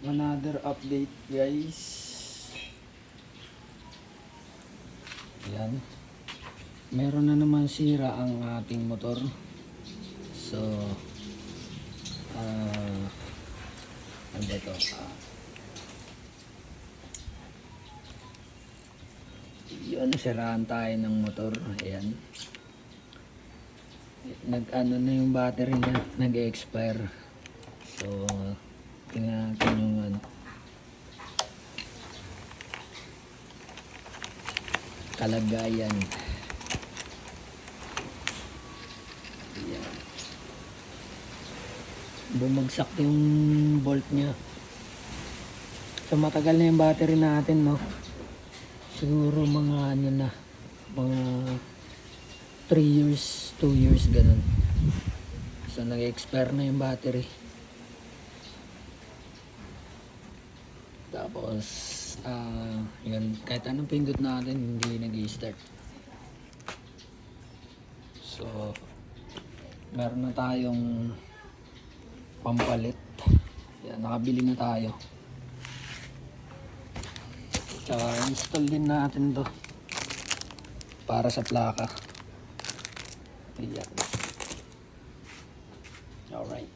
Another update guys. Yan. Meron na naman sira ang ating motor. So ano ba ito? Yun, siraan tayo ng motor. Ayan. Nag-ano na yung battery niya, nag-expire. So tingnan natin yung ano, kalagayan. Ayan. Bumagsak yung bolt niya. So matagal na yung battery natin, no? Siguro mga ano na, mga 3 years, 2 years ganun. So nag-expire na yung battery. Tapos yun, kahit anong pindot natin hindi nag-i-start. So meron na tayong pampalit. Yan, nakabili na tayo. Tsaka install din natin to para sa plaka. Ayan. Alright.